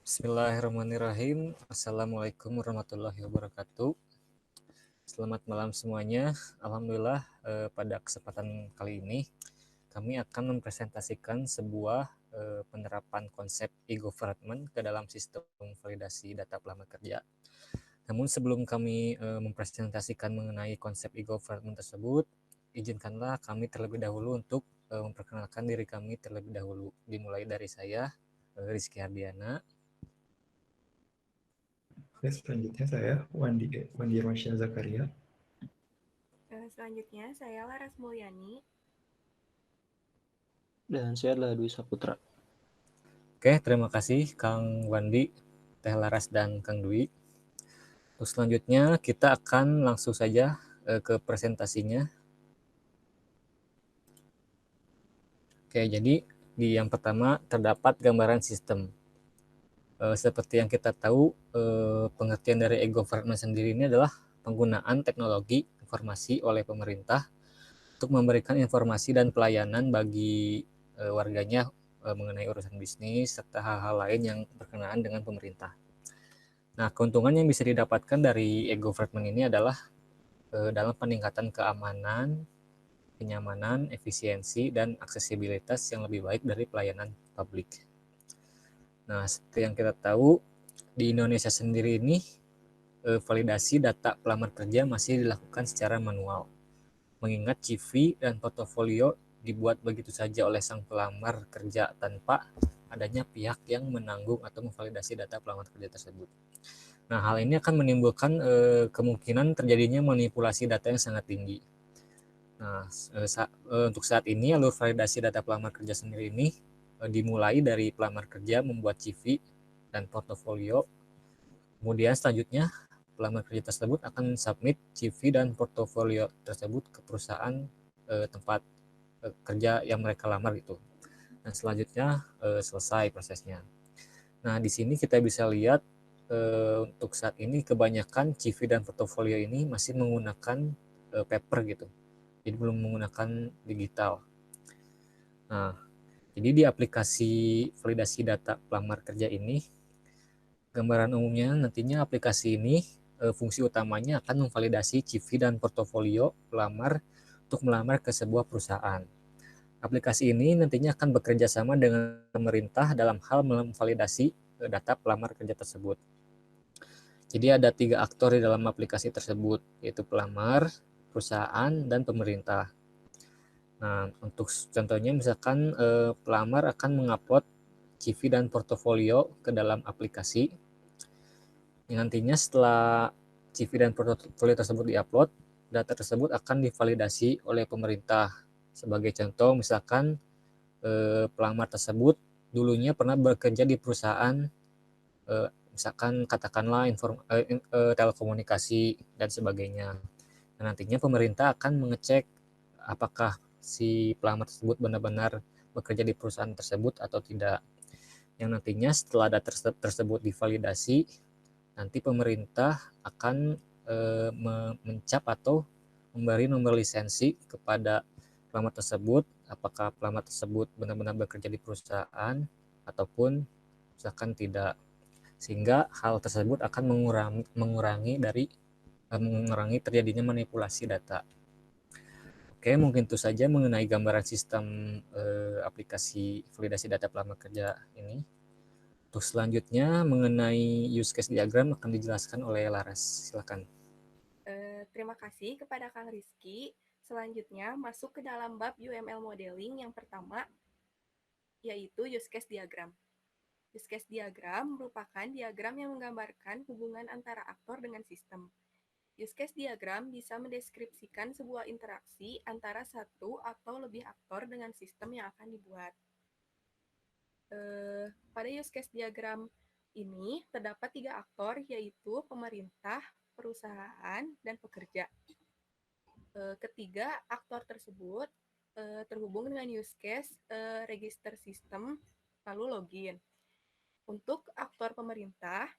Bismillahirrahmanirrahim. Assalamualaikum warahmatullahi wabarakatuh. Selamat malam semuanya. Alhamdulillah pada kesempatan kali ini kami akan mempresentasikan sebuah penerapan konsep e-government ke dalam sistem validasi data pelamar kerja. Namun sebelum kami mempresentasikan mengenai konsep e-government tersebut, izinkanlah kami terlebih dahulu untuk memperkenalkan diri kami terlebih dahulu. Dimulai dari saya, Rizky Hardiana. Oke, selanjutnya saya Wandi Irwansyah Zakaria. Selanjutnya saya Laras Mulyani. Dan saya adalah Dwi Saputra. Oke, terima kasih Kang Wandi, Teh Laras, dan Kang Dwi. Terus selanjutnya kita akan langsung saja ke presentasinya. Oke, jadi di yang pertama terdapat gambaran sistem. Seperti yang kita tahu, pengertian dari e-government sendiri ini adalah penggunaan teknologi informasi oleh pemerintah untuk memberikan informasi dan pelayanan bagi warganya mengenai urusan bisnis serta hal-hal lain yang berkenaan dengan pemerintah. Nah, keuntungan yang bisa didapatkan dari e-government ini adalah dalam peningkatan keamanan, kenyamanan, efisiensi, dan aksesibilitas yang lebih baik dari pelayanan publik. Nah, seperti yang kita tahu, di Indonesia sendiri ini validasi data pelamar kerja masih dilakukan secara manual, mengingat CV dan portofolio dibuat begitu saja oleh sang pelamar kerja tanpa adanya pihak yang menanggung atau memvalidasi data pelamar kerja tersebut. Nah, hal ini akan menimbulkan kemungkinan terjadinya manipulasi data yang sangat tinggi. Nah, untuk saat ini alur validasi data pelamar kerja sendiri ini dimulai dari pelamar kerja membuat CV dan portofolio. Kemudian selanjutnya pelamar kerja tersebut akan submit CV dan portofolio tersebut ke perusahaan tempat kerja yang mereka lamar itu. Dan selanjutnya selesai prosesnya. Nah, di sini kita bisa lihat untuk saat ini kebanyakan CV dan portofolio ini masih menggunakan paper gitu. Jadi belum menggunakan digital. Nah, jadi di aplikasi validasi data pelamar kerja ini, gambaran umumnya nantinya aplikasi ini fungsi utamanya akan memvalidasi CV dan portofolio pelamar untuk melamar ke sebuah perusahaan. Aplikasi ini nantinya akan bekerja sama dengan pemerintah dalam hal memvalidasi data pelamar kerja tersebut. Jadi ada 3 aktor di dalam aplikasi tersebut, yaitu pelamar, perusahaan, dan pemerintah. Nah, untuk contohnya misalkan pelamar akan mengupload CV dan portofolio ke dalam aplikasi. Yang nantinya setelah CV dan portofolio tersebut diupload, data tersebut akan divalidasi oleh pemerintah. Sebagai contoh, misalkan pelamar tersebut dulunya pernah bekerja di perusahaan, misalkan katakanlah telekomunikasi dan sebagainya. Nah, nantinya pemerintah akan mengecek apakah si pelamar tersebut benar-benar bekerja di perusahaan tersebut atau tidak. Yang nantinya setelah data tersebut divalidasi, nanti pemerintah akan mencap atau memberi nomor lisensi kepada pelamar tersebut, apakah pelamar tersebut benar-benar bekerja di perusahaan ataupun misalkan tidak. Sehingga hal tersebut akan mengurangi terjadinya manipulasi data. Oke, mungkin itu saja mengenai gambaran sistem aplikasi validasi data pelamar kerja ini. Untuk selanjutnya mengenai use case diagram akan dijelaskan oleh Laras. Silakan. Terima kasih kepada Kang Rizky. Selanjutnya masuk ke dalam bab UML modeling yang pertama, yaitu use case diagram. Use case diagram merupakan diagram yang menggambarkan hubungan antara aktor dengan sistem. Use case diagram bisa mendeskripsikan sebuah interaksi antara satu atau lebih aktor dengan sistem yang akan dibuat. Pada use case diagram ini terdapat 3 aktor, yaitu pemerintah, perusahaan, dan pekerja. Ketiga aktor tersebut terhubung dengan use case register system, lalu login. Untuk aktor pemerintah,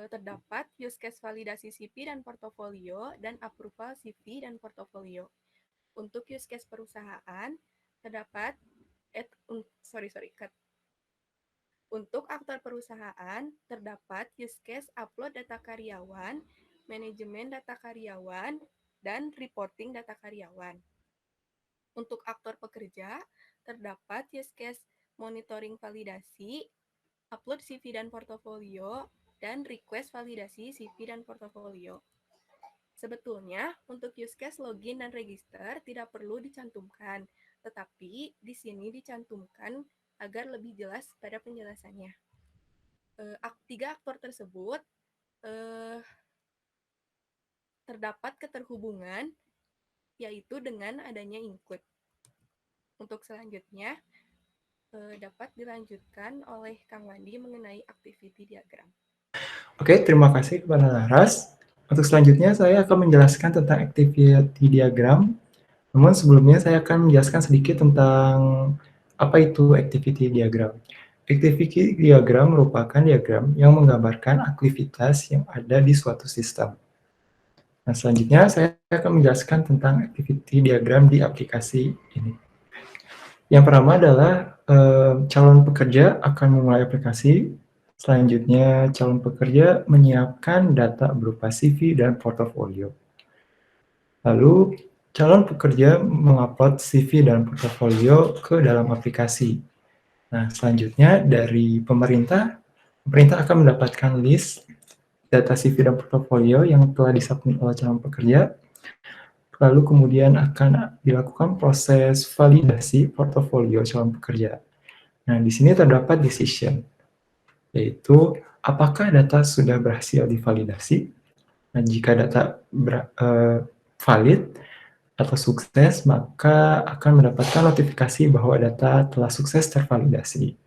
terdapat use case validasi CV dan portofolio dan approval CV dan portofolio. Untuk use case perusahaan, terdapat Untuk aktor perusahaan, terdapat use case upload data karyawan, manajemen data karyawan, dan reporting data karyawan. Untuk aktor pekerja, terdapat use case monitoring validasi, upload CV dan portofolio, dan request validasi CV dan portofolio. Sebetulnya, untuk use case login dan register tidak perlu dicantumkan, tetapi di sini dicantumkan agar lebih jelas pada penjelasannya. Tiga aktor tersebut terdapat keterhubungan, yaitu dengan adanya include. Untuk selanjutnya, dapat dilanjutkan oleh Kang Wandi mengenai activity diagram. Oke, terima kasih kepada Laras. Untuk selanjutnya saya akan menjelaskan tentang activity diagram. Namun sebelumnya saya akan menjelaskan sedikit tentang apa itu activity diagram. Activity diagram merupakan diagram yang menggambarkan aktivitas yang ada di suatu sistem. Nah, selanjutnya saya akan menjelaskan tentang activity diagram di aplikasi ini. Yang pertama adalah calon pekerja akan memulai aplikasi. Selanjutnya, calon pekerja menyiapkan data berupa CV dan portofolio. Lalu, calon pekerja mengupload CV dan portofolio ke dalam aplikasi. Nah, selanjutnya dari pemerintah akan mendapatkan list data CV dan portofolio yang telah disubmit oleh calon pekerja. Lalu kemudian akan dilakukan proses validasi portofolio calon pekerja. Nah, di sini terdapat decision, yaitu apakah data sudah berhasil divalidasi. Nah, jika data valid atau sukses, maka akan mendapatkan notifikasi bahwa data telah sukses tervalidasi.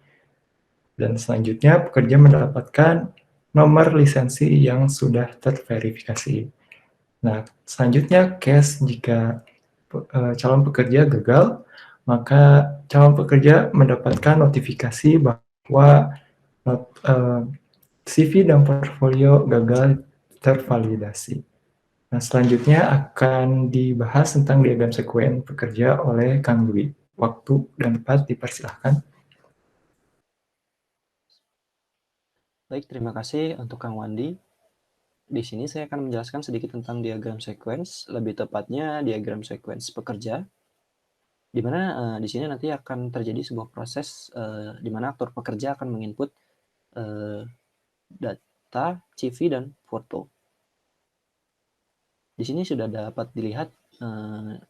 Dan selanjutnya, pekerja mendapatkan nomor lisensi yang sudah terverifikasi. Nah, selanjutnya case jika calon pekerja gagal, maka calon pekerja mendapatkan notifikasi bahwa CV dan portfolio gagal tervalidasi. Nah, selanjutnya akan dibahas tentang diagram sekuen pekerja oleh Kang Dwi. Waktu dan tempat dipersilahkan. Baik, terima kasih untuk Kang Wandi. Di sini saya akan menjelaskan sedikit tentang diagram sequence, lebih tepatnya diagram sequence pekerja, di mana di sini nanti akan terjadi sebuah proses di mana aktor pekerja akan menginput data, CV, dan foto. Di sini sudah dapat dilihat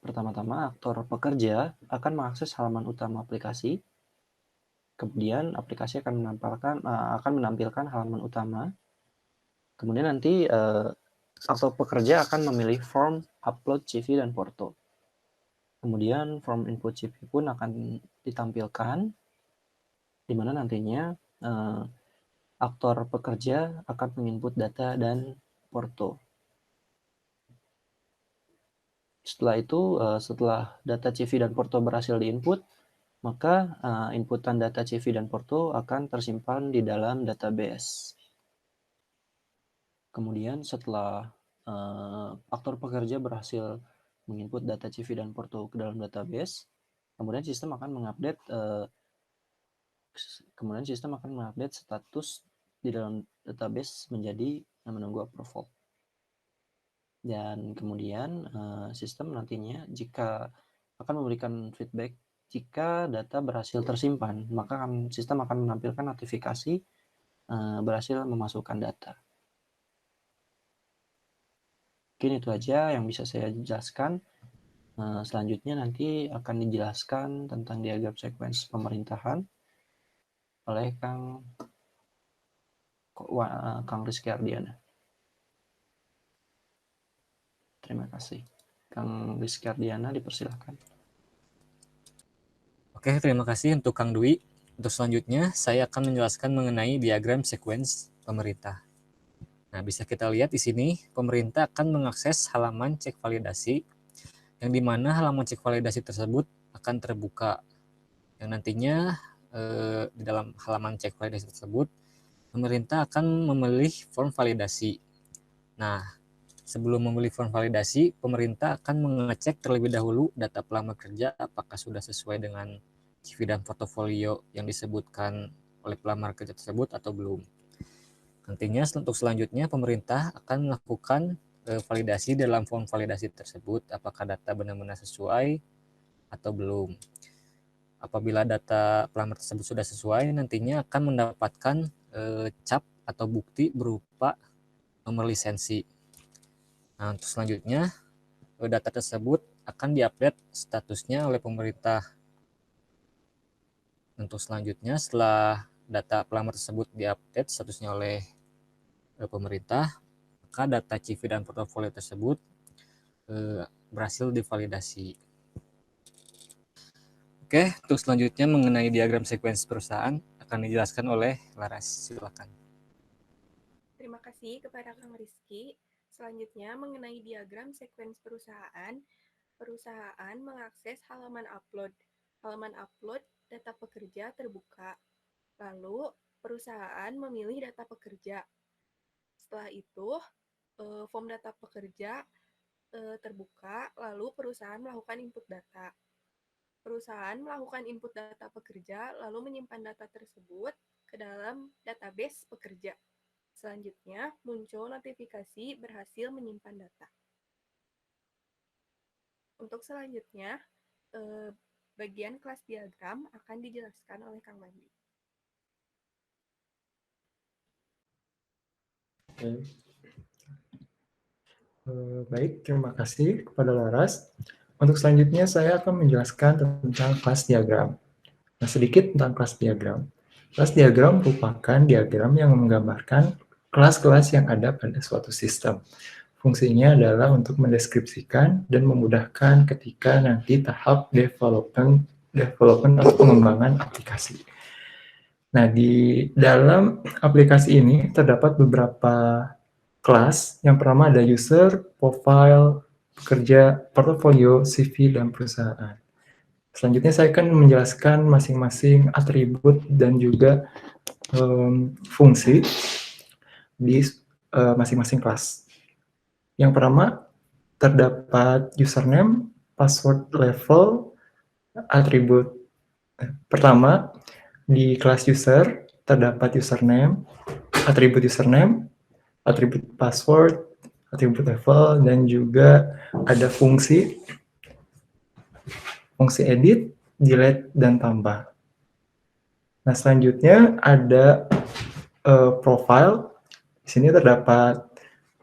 pertama-tama aktor pekerja akan mengakses halaman utama aplikasi. Kemudian aplikasi akan menampilkan halaman utama. Kemudian nanti aktor pekerja akan memilih form upload CV dan foto. Kemudian form input CV pun akan ditampilkan, di mana nantinya aktor pekerja akan menginput data dan foto. Setelah itu, setelah data CV dan foto berhasil diinput, maka inputan data CV dan foto akan tersimpan di dalam database. Kemudian setelah aktor pekerja berhasil menginput data CV dan foto ke dalam database, kemudian sistem akan mengupdate status di dalam database menjadi menunggu approval. Dan kemudian sistem nantinya jika akan memberikan feedback jika data berhasil tersimpan, maka sistem akan menampilkan notifikasi berhasil memasukkan data. Mungkin itu aja yang bisa saya jelaskan. Selanjutnya nanti akan dijelaskan tentang diagram sequence pemerintahan oleh Kang Rizky Ardiana. Terima kasih. Kang Rizky Ardiana, dipersilakan. Oke, terima kasih untuk Kang Dwi. Untuk selanjutnya, saya akan menjelaskan mengenai diagram sequence pemerintah. Nah, bisa kita lihat di sini, pemerintah akan mengakses halaman cek validasi, yang dimana halaman cek validasi tersebut akan terbuka. Yang nantinya di dalam halaman cek validasi tersebut, pemerintah akan memilih form validasi. Nah, sebelum memilih form validasi, pemerintah akan mengecek terlebih dahulu data pelamar kerja apakah sudah sesuai dengan CV dan portofolio yang disebutkan oleh pelamar kerja tersebut atau belum. Nantinya untuk selanjutnya pemerintah akan melakukan validasi dalam form validasi tersebut, apakah data benar-benar sesuai atau belum. Apabila data pelamar tersebut sudah sesuai, nantinya akan mendapatkan cap atau bukti berupa nomor lisensi. Nah, untuk selanjutnya data tersebut akan diupdate statusnya oleh pemerintah. Untuk selanjutnya, setelah data pelamar tersebut diupdate statusnya oleh pemerintah, maka data CV dan portofolio tersebut berhasil divalidasi. Oke, untuk selanjutnya mengenai diagram sekuensi perusahaan akan dijelaskan oleh Laras. Silakan. Terima kasih kepada Kang Rizky. Selanjutnya mengenai diagram sekuensi perusahaan, perusahaan mengakses halaman upload. Halaman upload data pekerja terbuka. Lalu perusahaan memilih data pekerja. Setelah itu, form data pekerja terbuka, lalu perusahaan melakukan input data. Perusahaan melakukan input data pekerja, lalu menyimpan data tersebut ke dalam database pekerja. Selanjutnya, muncul notifikasi berhasil menyimpan data. Untuk selanjutnya, bagian kelas diagram akan dijelaskan oleh Kang Mandi. Baik, terima kasih kepada Laras. Untuk selanjutnya saya akan menjelaskan tentang kelas diagram. Nah, sedikit tentang kelas diagram. Kelas diagram merupakan diagram yang menggambarkan kelas-kelas yang ada pada suatu sistem. Fungsinya adalah untuk mendeskripsikan dan memudahkan ketika nanti tahap development atau pengembangan aplikasi. Nah, di dalam aplikasi ini terdapat beberapa kelas. Yang pertama ada user, profile, pekerja, portfolio, CV, dan perusahaan. Selanjutnya saya akan menjelaskan masing-masing atribut dan juga fungsi di masing-masing kelas. Yang pertama terdapat username, password level, atribut. Pertama di kelas user terdapat username, atribut username, atribut password, atribut level, dan juga ada fungsi edit, delete, dan tambah. Nah, selanjutnya ada profile. Di sini terdapat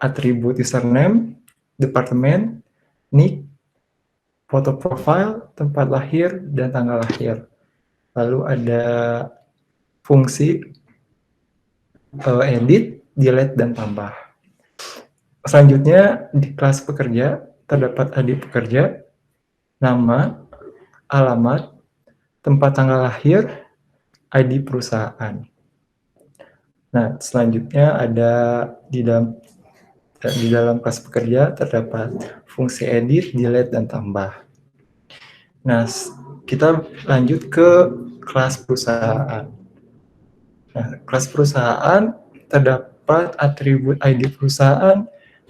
atribut username, departemen, nick, foto profile, tempat lahir, dan tanggal lahir. Lalu ada fungsi edit, delete, dan tambah. Selanjutnya di kelas pekerja terdapat ID pekerja, nama, alamat, tempat tanggal lahir, ID perusahaan. Nah, selanjutnya ada di dalam kelas pekerja terdapat fungsi edit, delete, dan tambah. Nah, kita lanjut ke kelas perusahaan. Nah, kelas perusahaan terdapat atribut ID perusahaan,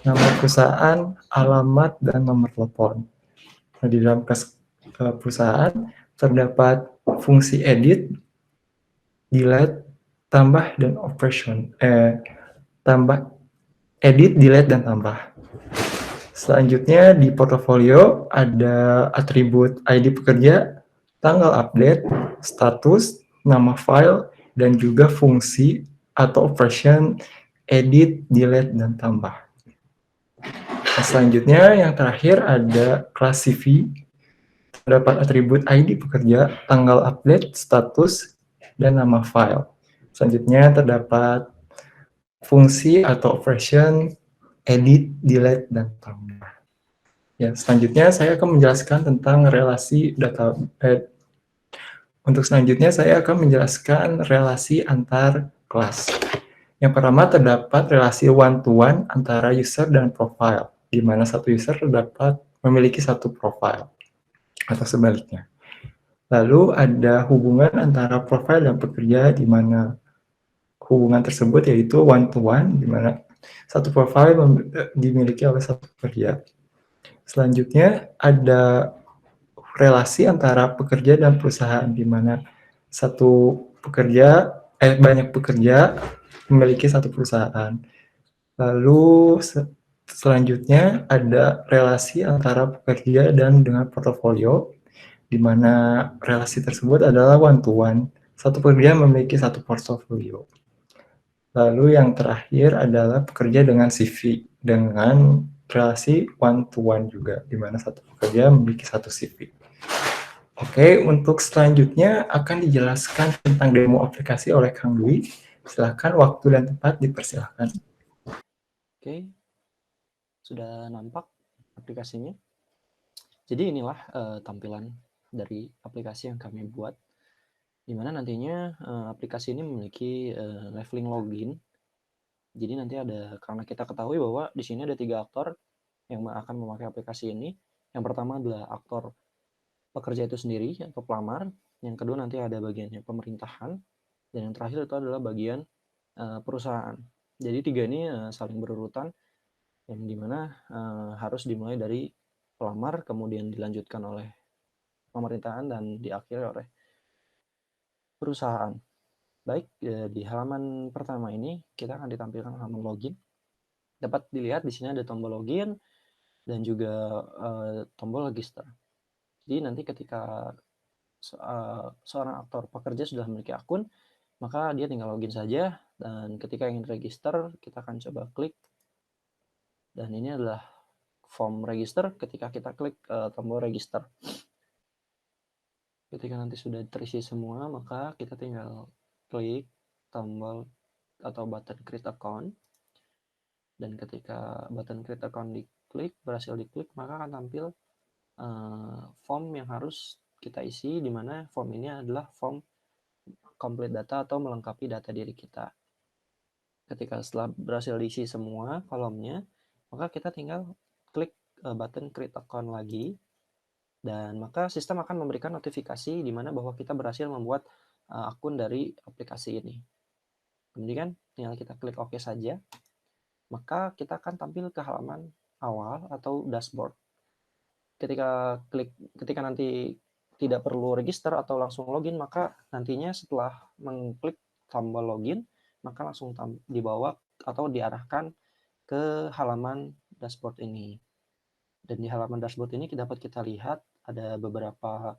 nama perusahaan, alamat, dan nomor telepon. Nah, di dalam kelas perusahaan terdapat fungsi edit, delete, tambah, dan edit, delete, dan tambah. Selanjutnya di portofolio ada atribut ID pekerja, tanggal update, status, nama file, dan juga fungsi atau operation edit, delete, dan tambah. Nah, selanjutnya yang terakhir ada kelas CV, terdapat atribut ID pekerja, tanggal update, status, dan nama file. Selanjutnya terdapat fungsi atau operation edit, delete, dan tambah. Ya, selanjutnya saya akan menjelaskan tentang relasi data. Untuk selanjutnya saya akan menjelaskan relasi antar kelas. Yang pertama terdapat relasi one-to-one antara user dan profile, di mana satu user terdapat memiliki satu profile, atau sebaliknya. Lalu ada hubungan antara profile dan pekerja, di mana hubungan tersebut yaitu one-to-one, di mana satu profile dimiliki oleh satu pekerja. Selanjutnya ada relasi antara pekerja dan perusahaan, di mana satu banyak pekerja memiliki satu perusahaan. Lalu selanjutnya ada relasi antara pekerja dan dengan portofolio, di mana relasi tersebut adalah one to one. Satu pekerja memiliki satu portofolio. Lalu yang terakhir adalah pekerja dengan CV, dengan relasi one to one juga, di mana satu pekerja memiliki satu CV. Oke, untuk selanjutnya akan dijelaskan tentang demo aplikasi oleh Kang Dwi. Silakan, waktu dan tempat dipersilakan. Oke, sudah nampak aplikasinya. Jadi inilah tampilan dari aplikasi yang kami buat, di mana nantinya aplikasi ini memiliki leveling login. Jadi nanti ada, karena kita ketahui bahwa di sini ada 3 aktor yang akan memakai aplikasi ini. Yang pertama adalah aktor pekerja itu sendiri atau pelamar. Yang kedua nanti ada bagiannya pemerintahan. Dan yang terakhir itu adalah bagian perusahaan. Jadi 3 ini saling berurutan, yang dimana harus dimulai dari pelamar, kemudian dilanjutkan oleh pemerintahan, dan diakhiri oleh perusahaan. Baik, di halaman pertama ini kita akan ditampilkan halaman login. Dapat dilihat di sini ada tombol login dan juga tombol register. Jadi nanti ketika seorang aktor pekerja sudah memiliki akun, maka dia tinggal login saja, dan ketika ingin register kita akan coba klik, dan ini adalah form register. Ketika kita klik tombol register, ketika nanti sudah terisi semua, maka kita tinggal klik tombol atau button create account, dan ketika button create account berhasil diklik, maka akan tampil form yang harus kita isi, di mana form ini adalah form complete data atau melengkapi data diri kita. Ketika setelah berhasil diisi semua kolomnya, maka kita tinggal klik button create account lagi, dan maka sistem akan memberikan notifikasi di mana bahwa kita berhasil membuat akun dari aplikasi ini. Kemudian tinggal kita klik OK saja, maka kita akan tampil ke halaman awal atau dashboard. Ketika nanti tidak perlu register atau langsung login, maka nantinya setelah mengklik tombol login, maka langsung dibawa atau diarahkan ke halaman dashboard ini. Dan di halaman dashboard ini dapat kita lihat ada beberapa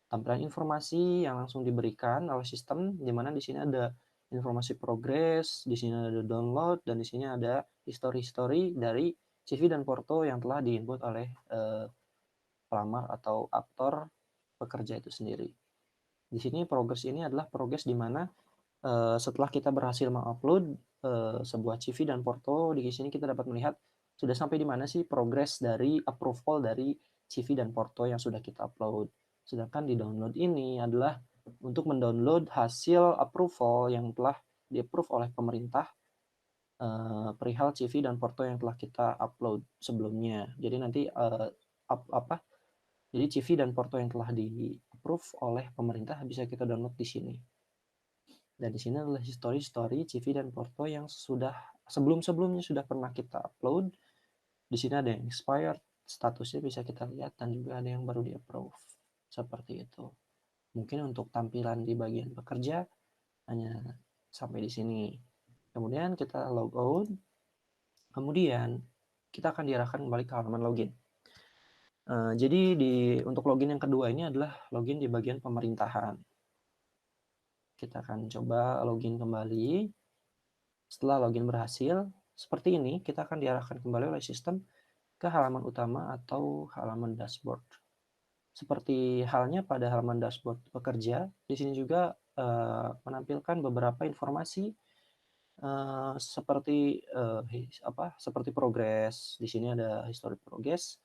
tampilan informasi yang langsung diberikan oleh sistem, di mana di sini ada informasi progres, di sini ada download, dan di sini ada history dari CV dan porto yang telah diinput oleh pelamar atau aktor pekerja itu sendiri. Di sini progres ini adalah progres di mana setelah kita berhasil mengupload sebuah CV dan porto, di sini kita dapat melihat sudah sampai di mana sih progres dari approval dari CV dan porto yang sudah kita upload. Sedangkan di download ini adalah untuk mendownload hasil approval yang telah di-approve oleh pemerintah perihal CV dan porto yang telah kita upload sebelumnya. Jadi nanti jadi CV dan porto yang telah di-approve oleh pemerintah bisa kita download di sini. Dan di sini adalah history CV dan porto yang sebelum-sebelumnya sudah pernah kita upload. Di sini ada yang expired, statusnya bisa kita lihat, dan juga ada yang baru di-approve. Seperti itu. Mungkin untuk tampilan di bagian pekerja hanya sampai di sini. Kemudian kita log out. Kemudian kita akan diarahkan kembali ke halaman login. Jadi untuk login yang kedua ini adalah login di bagian pemerintahan. Kita akan coba login kembali. Setelah login berhasil, seperti ini, kita akan diarahkan kembali oleh sistem ke halaman utama atau halaman dashboard. Seperti halnya pada halaman dashboard pekerja, di sini juga menampilkan beberapa informasi seperti progres. Di sini ada history progress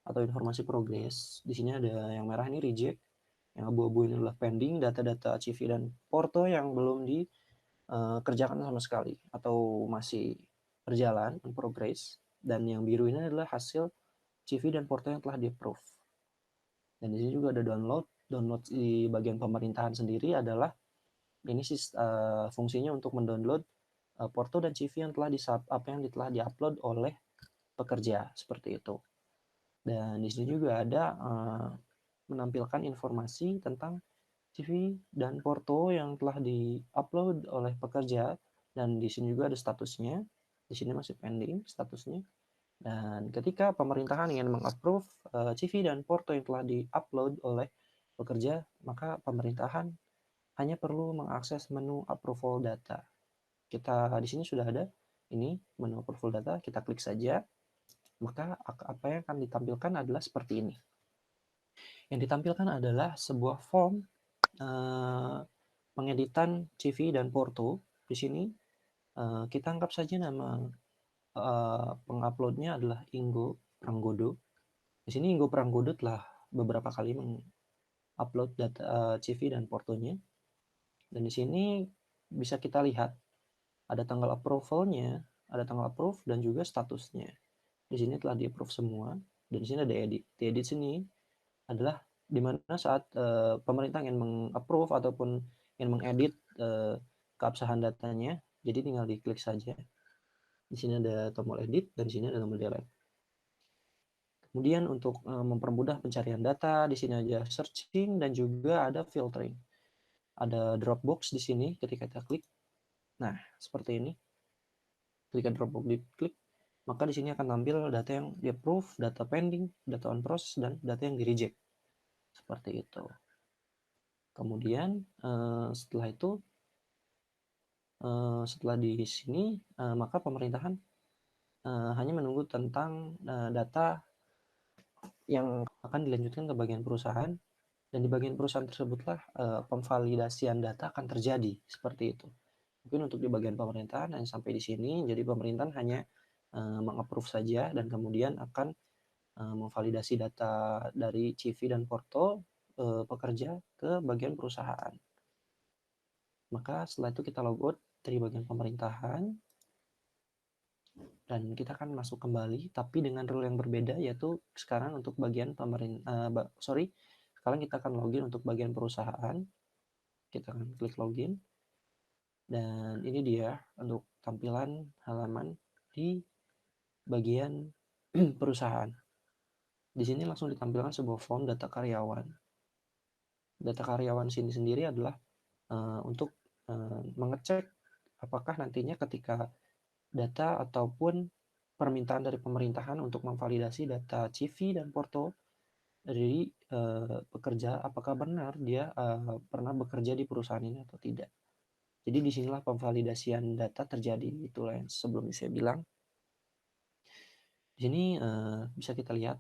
atau informasi progres. Di sini ada yang merah ini reject, yang abu-abu ini adalah pending, data-data CV dan porto yang belum dikerjakan sama sekali atau masih berjalan, in progress, dan yang biru ini adalah hasil CV dan porto yang telah di-approve. Dan di sini juga ada download di bagian pemerintahan sendiri adalah ini fungsinya untuk mendownload porto dan CV yang telah di-upload oleh pekerja, seperti itu. Dan di sini juga ada menampilkan informasi tentang CV dan porto yang telah di-upload oleh pekerja, dan di sini juga ada statusnya. Di sini masih pending statusnya. Dan ketika pemerintahan ingin meng-approve CV dan porto yang telah di-upload oleh pekerja, maka pemerintahan hanya perlu mengakses menu approval data. Kita di sini sudah ada ini menu approval data, kita klik saja. Maka apa yang akan ditampilkan adalah seperti ini. Yang ditampilkan adalah sebuah form pengeditan CV dan porto. Di sini kita anggap saja nama penguploadnya adalah Inggo Pranggodo. Di sini Inggo Pranggodo telah beberapa kali mengupload data CV dan portonya. Dan di sini bisa kita lihat ada tanggal approval-nya, ada tanggal approve dan juga statusnya. Di sini telah di-approve semua. Dan di sini ada edit. Di edit sini adalah di mana saat pemerintah ingin meng-approve ataupun ingin mengedit keabsahan datanya, jadi tinggal diklik saja. Di sini ada tombol edit dan di sini ada tombol delete. Kemudian untuk mempermudah pencarian data, di sini ada searching dan juga ada filtering. Ada Dropbox di sini ketika kita klik. Nah, seperti ini. Ketika Dropbox diklik, maka di sini akan tampil data yang di-approve, data pending, data on process, dan data yang di-reject. Seperti itu. Kemudian setelah itu, setelah di sini, maka pemerintahan hanya menunggu tentang data yang akan dilanjutkan ke bagian perusahaan, dan di bagian perusahaan tersebutlah pemvalidasian data akan terjadi. Seperti itu. Mungkin untuk di bagian pemerintahan hanya sampai di sini, jadi pemerintahan hanya meng-approve saja dan kemudian akan memvalidasi data dari CV dan porto pekerja ke bagian perusahaan. Maka setelah itu kita logout dari bagian pemerintahan dan kita akan masuk kembali, tapi dengan rule yang berbeda, yaitu sekarang untuk bagian sekarang kita akan login untuk bagian perusahaan. Kita akan klik login. Dan ini dia untuk tampilan halaman di bagian perusahaan. Di sini langsung ditampilkan sebuah form data karyawan. Data karyawan sini sendiri adalah untuk mengecek apakah nantinya ketika data ataupun permintaan dari pemerintahan untuk memvalidasi data CV dan porto dari pekerja, apakah benar dia pernah bekerja di perusahaan ini atau tidak. Jadi disinilah pemvalidasian data terjadi. Itulah yang sebelumnya saya bilang. Di sini bisa kita lihat,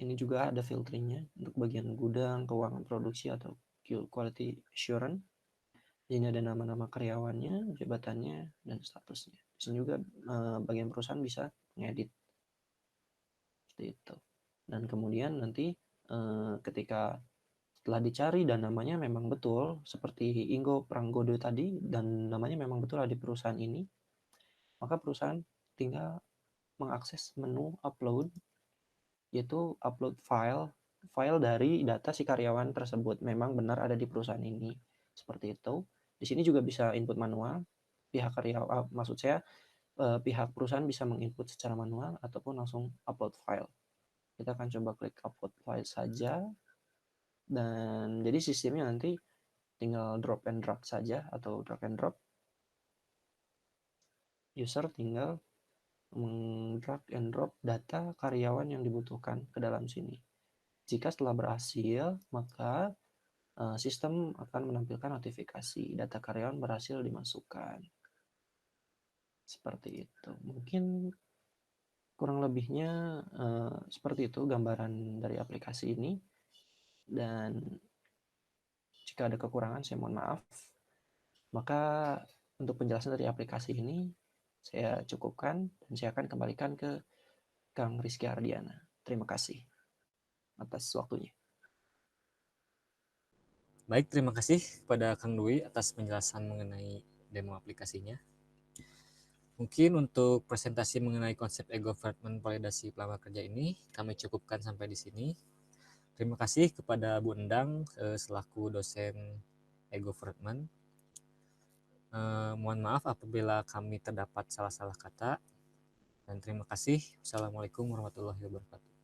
ini juga ada filteringnya untuk bagian gudang, keuangan produksi atau quality assurance. Di sini ada nama-nama karyawannya, jabatannya, dan statusnya. Di sini juga bagian perusahaan bisa ngedit. Seperti itu. Dan kemudian nanti ketika setelah dicari dan namanya memang betul, seperti Inggo Pranggodo tadi, dan namanya memang betul ada di perusahaan ini, maka perusahaan tinggal mengakses menu upload, yaitu upload file dari data si karyawan tersebut memang benar ada di perusahaan ini. Seperti itu. Di sini juga bisa input manual. Pihak karyawan, maksud saya pihak perusahaan bisa menginput secara manual ataupun langsung upload file. Kita akan coba klik upload file saja. Dan jadi sistemnya nanti tinggal drop and drag saja atau drag and drop. User tinggal drag and drop data karyawan yang dibutuhkan ke dalam sini. Jika setelah berhasil, maka sistem akan menampilkan notifikasi data karyawan berhasil dimasukkan. Seperti itu. Mungkin kurang lebihnya seperti itu gambaran dari aplikasi ini. Dan jika ada kekurangan, saya mohon maaf. Maka untuk penjelasan dari aplikasi ini, saya cukupkan dan saya akan kembalikan ke Kang Rizky Ardiana. Terima kasih atas waktunya. Baik, terima kasih kepada Kang Dwi atas penjelasan mengenai demo aplikasinya. Mungkin untuk presentasi mengenai konsep e-government validasi pelamar kerja ini kami cukupkan sampai di sini. Terima kasih kepada Bu Endang selaku dosen e-government. Mohon maaf apabila kami terdapat salah-salah kata. Dan terima kasih. Wassalamualaikum warahmatullahi wabarakatuh.